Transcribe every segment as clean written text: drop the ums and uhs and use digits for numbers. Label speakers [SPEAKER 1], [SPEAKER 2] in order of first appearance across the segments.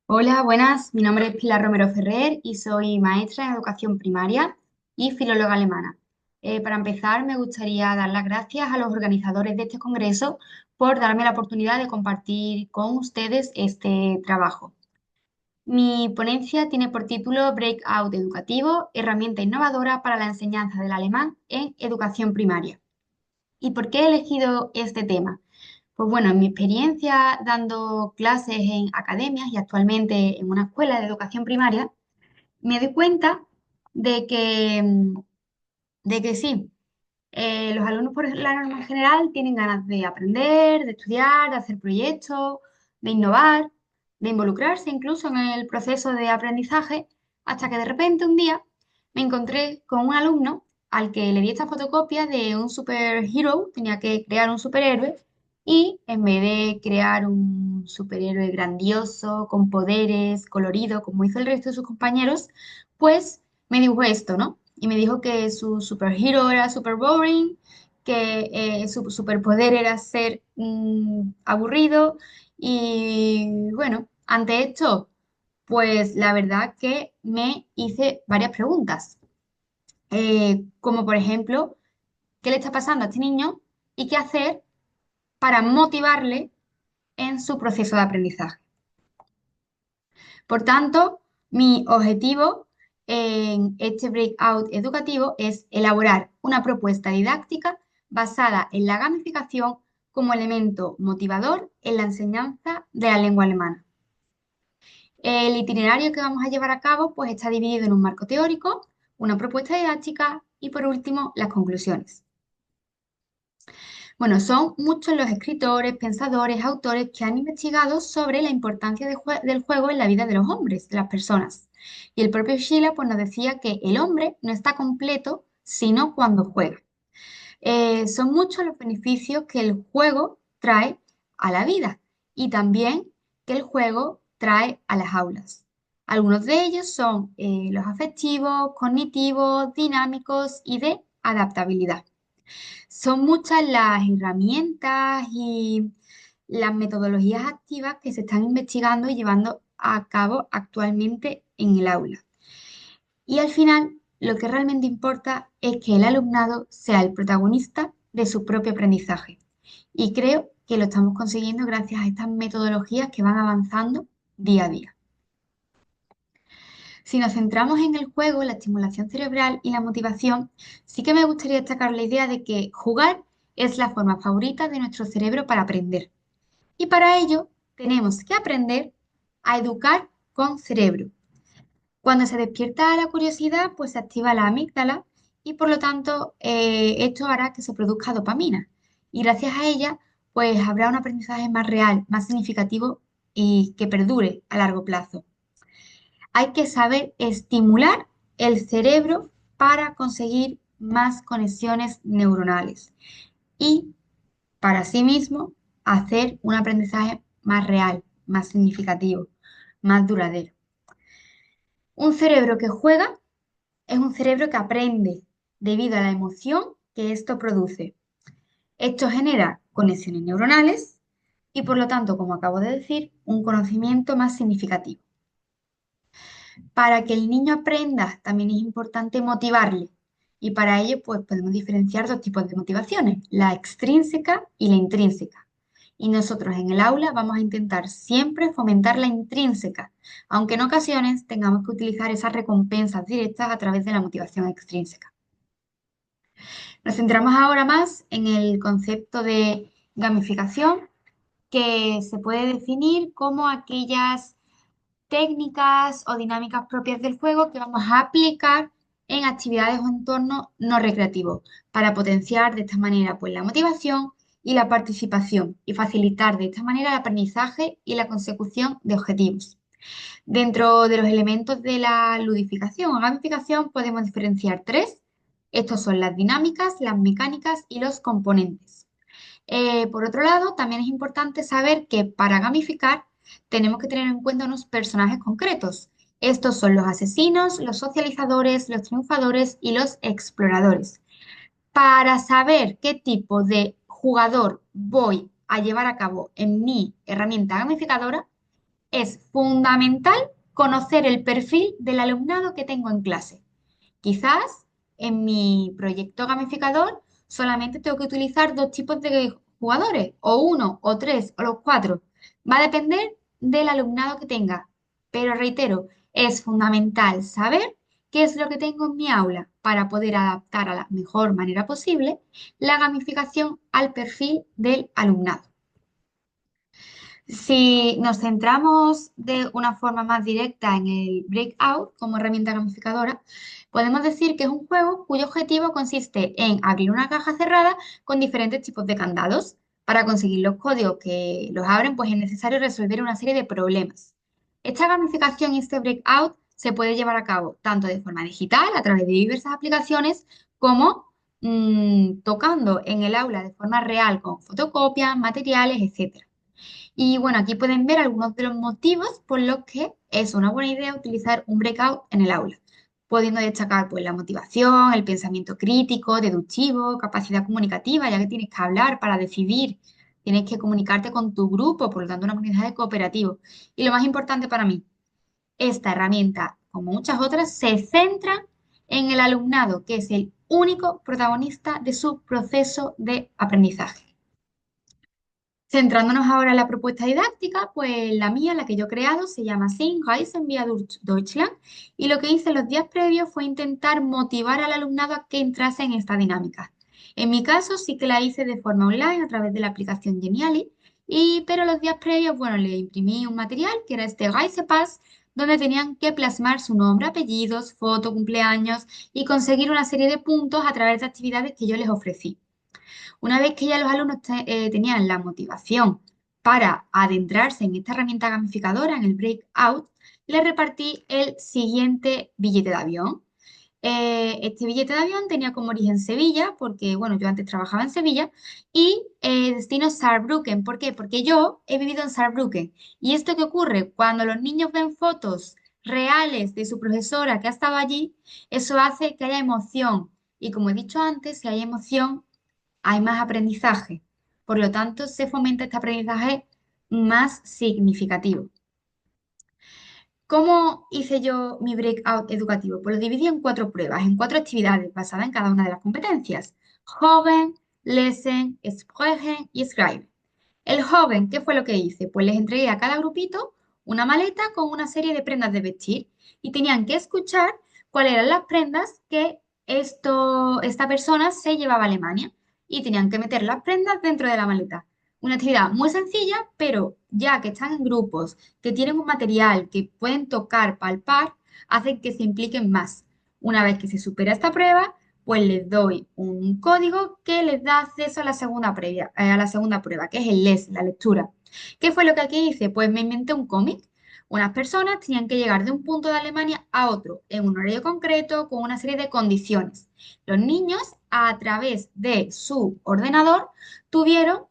[SPEAKER 1] Hola, buenas. Mi nombre es Pilar Romero Ferrer y soy maestra en educación primaria y filóloga alemana. Para empezar, me gustaría dar las gracias a los organizadores de este congreso por darme la oportunidad de compartir con ustedes este trabajo. Mi ponencia tiene por título Breakout Educativo, herramienta innovadora para la enseñanza del alemán en educación primaria. ¿Y por qué he elegido este tema? Pues bueno, en mi experiencia dando clases en academias y actualmente en una escuela de educación primaria, me doy cuenta de que sí, los alumnos por la norma general tienen ganas de aprender, de estudiar, de hacer proyectos, de innovar, de involucrarse incluso en el proceso de aprendizaje, hasta que de repente un día me encontré con un alumno al que le di esta fotocopia de un superhero, tenía que crear un superhéroe, y en vez de crear un superhéroe grandioso, con poderes, colorido, como hizo el resto de sus compañeros, pues me dibujó esto, ¿no? Y me dijo que su superhero era super boring, que su superpoder era ser aburrido. Y bueno, ante esto, pues la verdad que me hice varias preguntas. Como por ejemplo, ¿qué le está pasando a este niño y qué hacer para motivarle en su proceso de aprendizaje? Por tanto, mi objetivo en este breakout educativo es elaborar una propuesta didáctica basada en la gamificación como elemento motivador en la enseñanza de la lengua alemana. El itinerario que vamos a llevar a cabo pues está dividido en un marco teórico, una propuesta didáctica y por último las conclusiones. Bueno, son muchos los escritores, pensadores, autores que han investigado sobre la importancia del juego en la vida de los hombres, de las personas. Y el propio Schiller pues, nos decía que el hombre no está completo sino cuando juega. Son muchos los beneficios que el juego trae a la vida y también que el juego trae a las aulas. Algunos de ellos son los afectivos, cognitivos, dinámicos y de adaptabilidad. Son muchas las herramientas y las metodologías activas que se están investigando y llevando a cabo actualmente en el aula. Y al final, lo que realmente importa es que el alumnado sea el protagonista de su propio aprendizaje. Y creo que lo estamos consiguiendo gracias a estas metodologías que van avanzando día a día. Si nos centramos en el juego, la estimulación cerebral y la motivación, sí que me gustaría destacar la idea de que jugar es la forma favorita de nuestro cerebro para aprender. Y para ello tenemos que aprender a educar con cerebro. Cuando se despierta la curiosidad, pues se activa la amígdala y por lo tanto esto hará que se produzca dopamina. Y gracias a ella, pues habrá un aprendizaje más real, más significativo y que perdure a largo plazo. Hay que saber estimular el cerebro para conseguir más conexiones neuronales y para sí mismo hacer un aprendizaje más real, más significativo, más duradero. Un cerebro que juega es un cerebro que aprende debido a la emoción que esto produce. Esto genera conexiones neuronales y por lo tanto, como acabo de decir, un conocimiento más significativo. Para que el niño aprenda, también es importante motivarle. Y para ello, pues podemos diferenciar dos tipos de motivaciones, la extrínseca y la intrínseca. Y nosotros en el aula vamos a intentar siempre fomentar la intrínseca, aunque en ocasiones tengamos que utilizar esas recompensas directas a través de la motivación extrínseca. Nos centramos ahora más en el concepto de gamificación, que se puede definir como aquellas técnicas o dinámicas propias del juego que vamos a aplicar en actividades o entornos no recreativos para potenciar de esta manera pues, la motivación y la participación y facilitar de esta manera el aprendizaje y la consecución de objetivos. Dentro de los elementos de la ludificación o gamificación podemos diferenciar tres. Estos son las dinámicas, las mecánicas y los componentes. Por otro lado, también es importante saber que para gamificar tenemos que tener en cuenta unos personajes concretos. Estos son los asesinos, los socializadores, los triunfadores y los exploradores. Para saber qué tipo de jugador voy a llevar a cabo en mi herramienta gamificadora, es fundamental conocer el perfil del alumnado que tengo en clase. Quizás en mi proyecto gamificador solamente tengo que utilizar dos tipos de jugadores, o uno, o tres, o los cuatro. Va a depender del alumnado que tenga. Pero reitero, es fundamental saber qué es lo que tengo en mi aula para poder adaptar a la mejor manera posible la gamificación al perfil del alumnado. Si nos centramos de una forma más directa en el Breakout como herramienta gamificadora, podemos decir que es un juego cuyo objetivo consiste en abrir una caja cerrada con diferentes tipos de candados. Para conseguir los códigos que los abren, pues es necesario resolver una serie de problemas. Esta gamificación y este Breakout se puede llevar a cabo tanto de forma digital, a través de diversas aplicaciones, como tocando en el aula de forma real con fotocopias, materiales, etc. Y bueno, aquí pueden ver algunos de los motivos por los que es una buena idea utilizar un breakout en el aula, pudiendo destacar pues la motivación, el pensamiento crítico, deductivo, capacidad comunicativa, ya que tienes que hablar para decidir, tienes que comunicarte con tu grupo, por lo tanto un aprendizaje cooperativo. Y lo más importante para mí, esta herramienta, como muchas otras, se centra en el alumnado, que es el único protagonista de su proceso de aprendizaje. Centrándonos ahora en la propuesta didáctica, pues la mía, la que yo he creado, se llama Sing Reisen via Deutschland, y lo que hice los días previos fue intentar motivar al alumnado a que entrase en esta dinámica. En mi caso sí que la hice de forma online a través de la aplicación Geniali, pero los días previos, bueno, le imprimí un material que era este Reisepass, donde tenían que plasmar su nombre, apellidos, foto, cumpleaños y conseguir una serie de puntos a través de actividades que yo les ofrecí. Una vez que ya los alumnos tenían la motivación para adentrarse en esta herramienta gamificadora, en el Breakout, les repartí el siguiente billete de avión. Este billete de avión tenía como origen Sevilla, porque bueno, yo antes trabajaba en Sevilla, y destino Saarbrücken. ¿Por qué? Porque yo he vivido en Saarbrücken. ¿Y esto qué ocurre? Cuando los niños ven fotos reales de su profesora que ha estado allí, eso hace que haya emoción. Y como he dicho antes, si hay emoción, hay más aprendizaje. Por lo tanto, se fomenta este aprendizaje más significativo. ¿Cómo hice yo mi breakout educativo? Pues lo dividí en cuatro pruebas, en cuatro actividades basadas en cada una de las competencias. Hören, Lesen, Sprechen y Schreiben. El joven, ¿qué fue lo que hice? Pues les entregué a cada grupito una maleta con una serie de prendas de vestir y tenían que escuchar cuáles eran las prendas que esta persona se llevaba a Alemania y tenían que meter las prendas dentro de la maleta. Una actividad muy sencilla, pero ya que están en grupos, que tienen un material que pueden tocar, palpar, hacen que se impliquen más. Una vez que se supera esta prueba, pues les doy un código que les da acceso a la a la segunda prueba, que es el LES, la lectura. ¿Qué fue lo que aquí hice? Pues me inventé un cómic. Unas personas tenían que llegar de un punto de Alemania a otro en un horario concreto con una serie de condiciones. Los niños, a través de su ordenador, tuvieron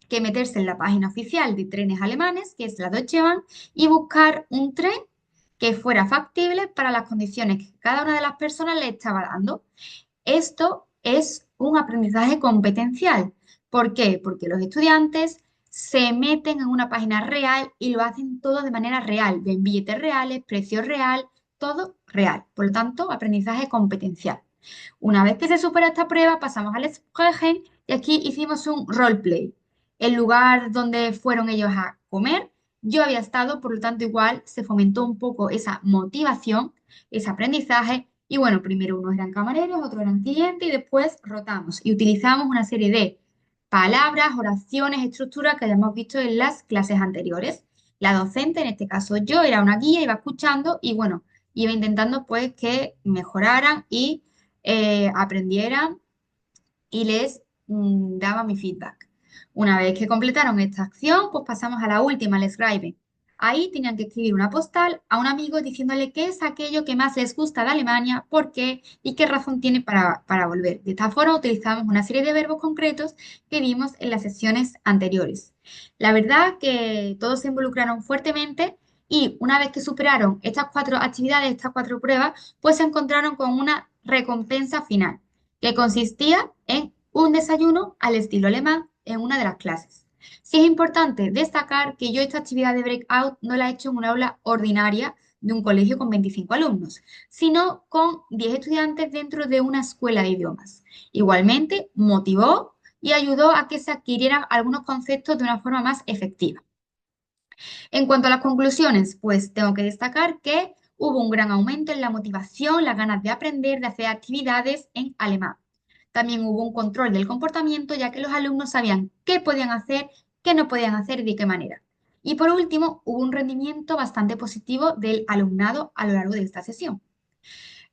[SPEAKER 1] que meterse en la página oficial de trenes alemanes, que es la Deutsche Bahn, y buscar un tren que fuera factible para las condiciones que cada una de las personas le estaba dando. Esto es un aprendizaje competencial. ¿Por qué? Porque los estudiantes se meten en una página real y lo hacen todo de manera real. Ven billetes reales, precio real, todo real. Por lo tanto, aprendizaje competencial. Una vez que se supera esta prueba, pasamos al Sprechen y aquí hicimos un roleplay. El lugar donde fueron ellos a comer, yo había estado, por lo tanto, igual se fomentó un poco esa motivación, ese aprendizaje. Y bueno, primero unos eran camareros, otros eran clientes y después rotamos y utilizamos una serie de palabras, oraciones, estructuras que hayamos visto en las clases anteriores. La docente, en este caso yo, era una guía, iba escuchando y bueno, iba intentando pues que mejoraran y aprendieran y les daba mi feedback. Una vez que completaron esta acción, pues pasamos a la última, el escribe. Ahí tenían que escribir una postal a un amigo diciéndole qué es aquello que más les gusta de Alemania, por qué y qué razón tiene para volver. De esta forma utilizamos una serie de verbos concretos que vimos en las sesiones anteriores. La verdad que todos se involucraron fuertemente y una vez que superaron estas cuatro actividades, estas cuatro pruebas, pues se encontraron con una recompensa final que consistía en un desayuno al estilo alemán en una de las clases. Sí es importante destacar que yo esta actividad de breakout no la he hecho en una aula ordinaria de un colegio con 25 alumnos, sino con 10 estudiantes dentro de una escuela de idiomas. Igualmente, motivó y ayudó a que se adquirieran algunos conceptos de una forma más efectiva. En cuanto a las conclusiones, pues tengo que destacar que hubo un gran aumento en la motivación, las ganas de aprender, de hacer actividades en alemán. También hubo un control del comportamiento, ya que los alumnos sabían qué podían hacer, qué no podían hacer y de qué manera. Y por último, hubo un rendimiento bastante positivo del alumnado a lo largo de esta sesión.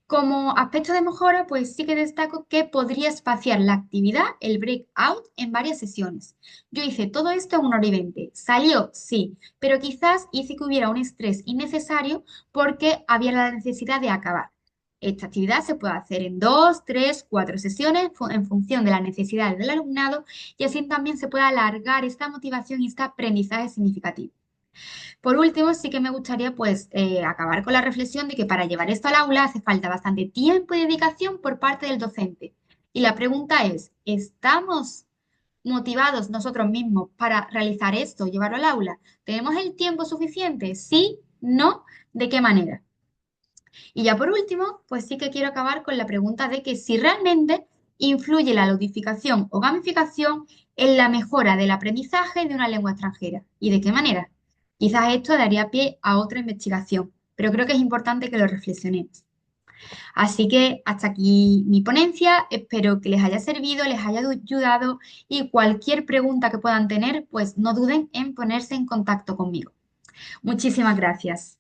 [SPEAKER 1] Como aspecto de mejora, pues sí que destaco que podría espaciar la actividad, el breakout, en varias sesiones. Yo hice todo esto en 1 hora y 20. ¿Salió? Sí, pero quizás hice que hubiera un estrés innecesario porque había la necesidad de acabar. Esta actividad se puede hacer en 2, 3, 4 sesiones en función de las necesidades del alumnado y así también se puede alargar esta motivación y este aprendizaje significativo. Por último, sí que me gustaría pues acabar con la reflexión de que para llevar esto al aula hace falta bastante tiempo y dedicación por parte del docente. Y la pregunta es, ¿estamos motivados nosotros mismos para realizar esto, llevarlo al aula? ¿Tenemos el tiempo suficiente? ¿Sí? ¿No? ¿De qué manera? Y ya por último, pues sí que quiero acabar con la pregunta de que si realmente influye la ludificación o gamificación en la mejora del aprendizaje de una lengua extranjera. ¿Y de qué manera? Quizás esto daría pie a otra investigación, pero creo que es importante que lo reflexionemos. Así que hasta aquí mi ponencia, espero que les haya servido, les haya ayudado y cualquier pregunta que puedan tener, pues no duden en ponerse en contacto conmigo. Muchísimas gracias.